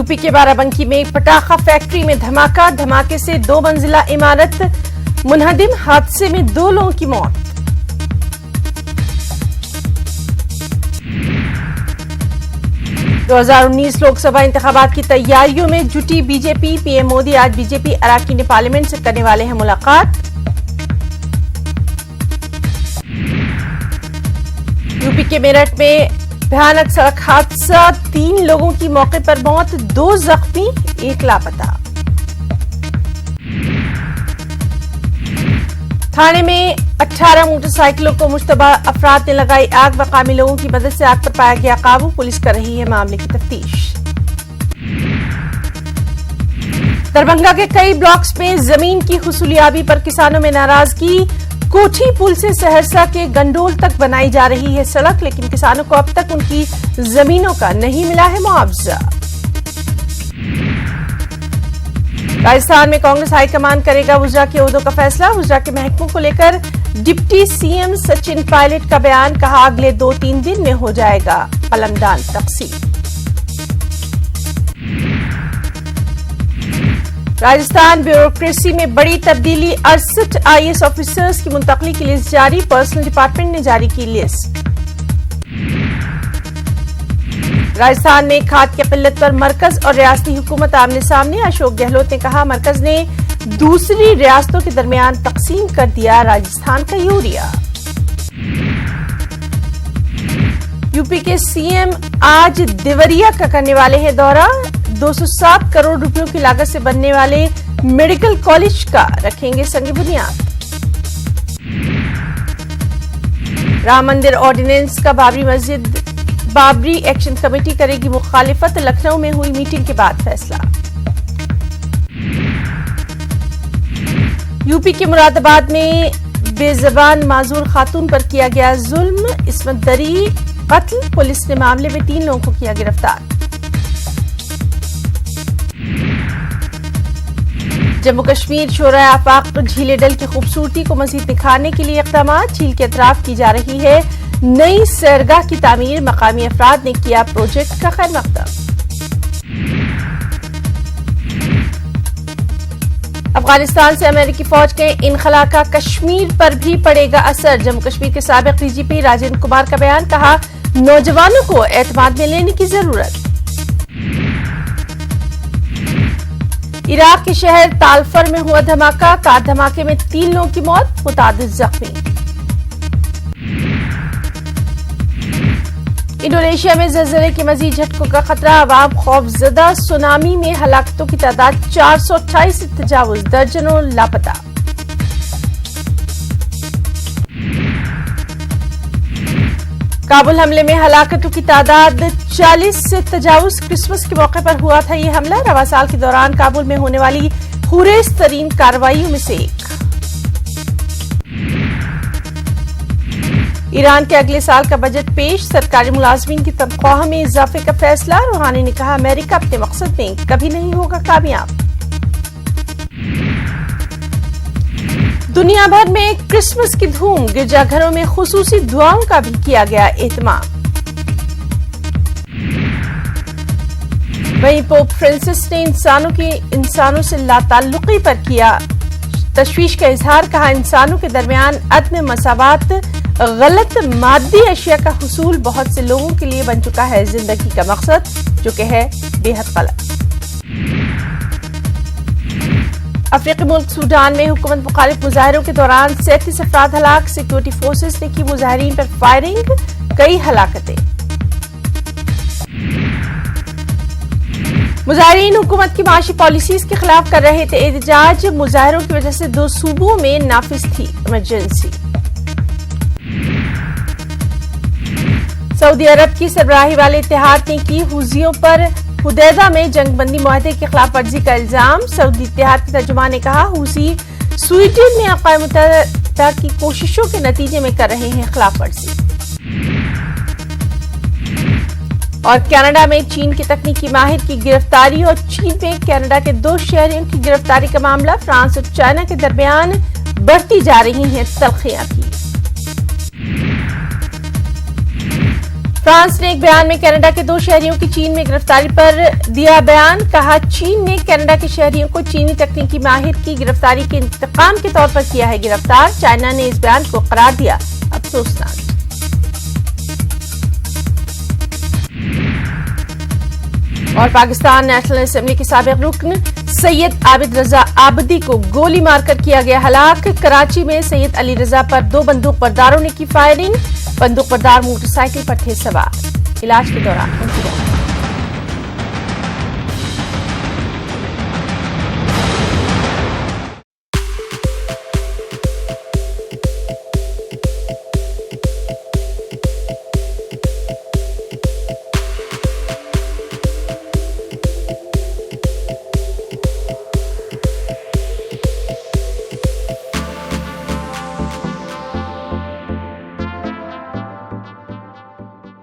UP के बाराबंकी में एक पटाखा फैक्ट्री में धमाके से 2 मंजिला इमारत मुनहदिम, हादसे में 2 लोगों की मौत। (2019) लोकसभा इंतखाबात की तैयारियों में जुटी बीजेपी। पीएम मोदी आज बीजेपी अराकीन पार्लियामेंट से करने वाले हैं मुलाकात। यूपी के मेरठ में भयानक सड़क हादसा, 3 लोगों की मौके पर मौत, 2 जख्मी, 1 लापता। थाने में 18 मोटरसाइकिलों को मुश्तबा अफराद ने लगाई आग। मकामी लोगों की मदद से आग पर पाया गया काबू। पुलिस कर रही है मामले की तफ्तीश। दरभंगा के कई ब्लॉक्स में जमीन की हुसूलियाबी पर किसानों में नाराजगी। कोठी पुल से सहरसा के गंडोल तक बनाई जा रही है सड़क, लेकिन किसानों को अब तक उनकी जमीनों का नहीं मिला है मुआवजा। राजस्थान में कांग्रेस हाईकमान करेगा वुज़रा के ओहदों का फैसला। वुज़रा के महकमों को लेकर डिप्टी सीएम सचिन पायलट का बयान, कहा अगले 2-3 दिन में हो जाएगा कलमदान तकसीम। राजस्थान ब्यूरोक्रेसी में बड़ी तब्दीली, 68 आईएएस ऑफिसर्स की मुंतकली की लिस्ट जारी। पर्सनल डिपार्टमेंट ने जारी की लिस्ट। राजस्थान में खाद की किल्लत पर मरकज और रियासती हुकूमत आमने सामने। अशोक गहलोत ने कहा मरकज ने दूसरी रियासतों के दरमियान तकसीम कर दिया राजस्थान का यूरिया। यूपी के सीएम आज देवरिया का करने वाले हैं दौरा। 207 करोड़ रुपयों की लागत से बनने वाले मेडिकल कॉलेज का रखेंगे संग बुनियाद। राम मंदिर ऑर्डिनेंस का बाबरी एक्शन कमेटी करेगी मुखालिफत। लखनऊ में हुई मीटिंग के बाद फैसला। यूपी के मुरादाबाद में बेजबान माजूर खातून पर किया गया जुल्म, इस्मत दरी कत्ल। पुलिस ने मामले में 3 लोगों को किया गिरफ्तार। जम्मू कश्मीर शोरा आफाक झीले डल की खूबसूरती को मजीद निखारने के लिए इक़दाम। झील के अतराफ की जा रही है नई सैरगाह की तामीर। मकामी अफराद ने किया प्रोजेक्ट का खैर मकदम। अफगानिस्तान से अमेरिकी फौज के इनखला का कश्मीर पर भी पड़ेगा असर। जम्मू कश्मीर के साबिक डीजीपी राजेंद्र कुमार का बयान, कहा नौजवानों को एतमाद में लेने की जरूरत। इराक के शहर तालफर में हुआ धमाका, कार धमाके में 3 लोगों की मौत, मुतादिद जख्मी। इंडोनेशिया में ज़लज़ले के मजीद झटकों का खतरा, अवाम खौफजदा। सुनामी में हलाकतों की तादाद 428 से तजावुज, दर्जनों लापता। काबुल हमले में हलाकतों की तादाद 40 से तजावुज। क्रिसमस के मौके पर हुआ था ये हमला, रवा साल के दौरान काबुल में होने वाली खुरेज तरीन कार्रवाइयों में से एक। ईरान के अगले साल का बजट पेश, सरकारी मुलाजमीन की तनख्वाह में इजाफे का फैसला। रूहानी ने कहा अमेरिका अपने मकसद में कभी नहीं होगा कामयाब। दुनिया भर में क्रिसमस की धूम, गिरजाघरों में खुसूसी दुआओं का भी किया गया एहतमाम। वहीं पोप फ्रांसिस ने इंसानों से लाताल्लुकी पर किया तशवीश का इजहार, कहा इंसानों के दरमियान अदम मसावात, गलत मादी अशिया का हुसूल बहुत से लोगों के लिए बन चुका है जिंदगी का मकसद, जो कि है बेहद गलत। अफ्रीकी मुल्क सूडान में हुकूमत मुखालिफ मुजाहिरों के दौरान 37 अफराद हलाक। सिक्योरिटी फोर्सेस ने की मुजाहिरीन पर फायरिंग, कई हलाकतें। मुजाहिरीन हुकूमत की माशी पॉलिसीज के खिलाफ कर रहे थे एहतजाज। मुजाहिरों की वजह से 2 सूबों में नाफिज थी इमरजेंसी। सऊदी अरब की सरबराही वाले इत्तेहाद ने की हुज़ियों पर हुदैदा में जंगबंदी मुआहदे की खिलाफ वर्जी का इल्जाम। सऊदी इत्तेहाद के तर्जुमान ने कहा हुज़ी स्वीडन में अक़वाम मुत्तहिदा की कोशिशों के नतीजे में कर रहे हैं खिलाफ वर्जी। और कनाडा में चीन के तकनीकी माहिर की गिरफ्तारी और चीन में कनाडा के 2 शहरियों की गिरफ्तारी का मामला। फ्रांस और चाइना के दरमियान बढ़ती जा रही हैं तल्खियां भी। فرانس نے ایک بیان میں کینیڈا کے 2 شہریوں کی چین میں گرفتاری پر دیا بیان. کہا چین نے کینیڈا کے شہریوں کو چینی تکنیکی ماہر کی گرفتاری کے انتقام کے طور پر کیا ہے گرفتار. چائنا نے اس بیان کو قرار دیا افسوسناک. اور پاکستان نیشنل اسمبلی کے سابق رکن سید عابد رضا عابدی کو گولی مار کر کیا گیا ہلاک. کراچی میں سید علی رضا پر 2 بندوق برداروں نے کی فائرنگ. بندوق بردار موٹر سائیکل پر تھے سوار. علاج کے دوران ان کی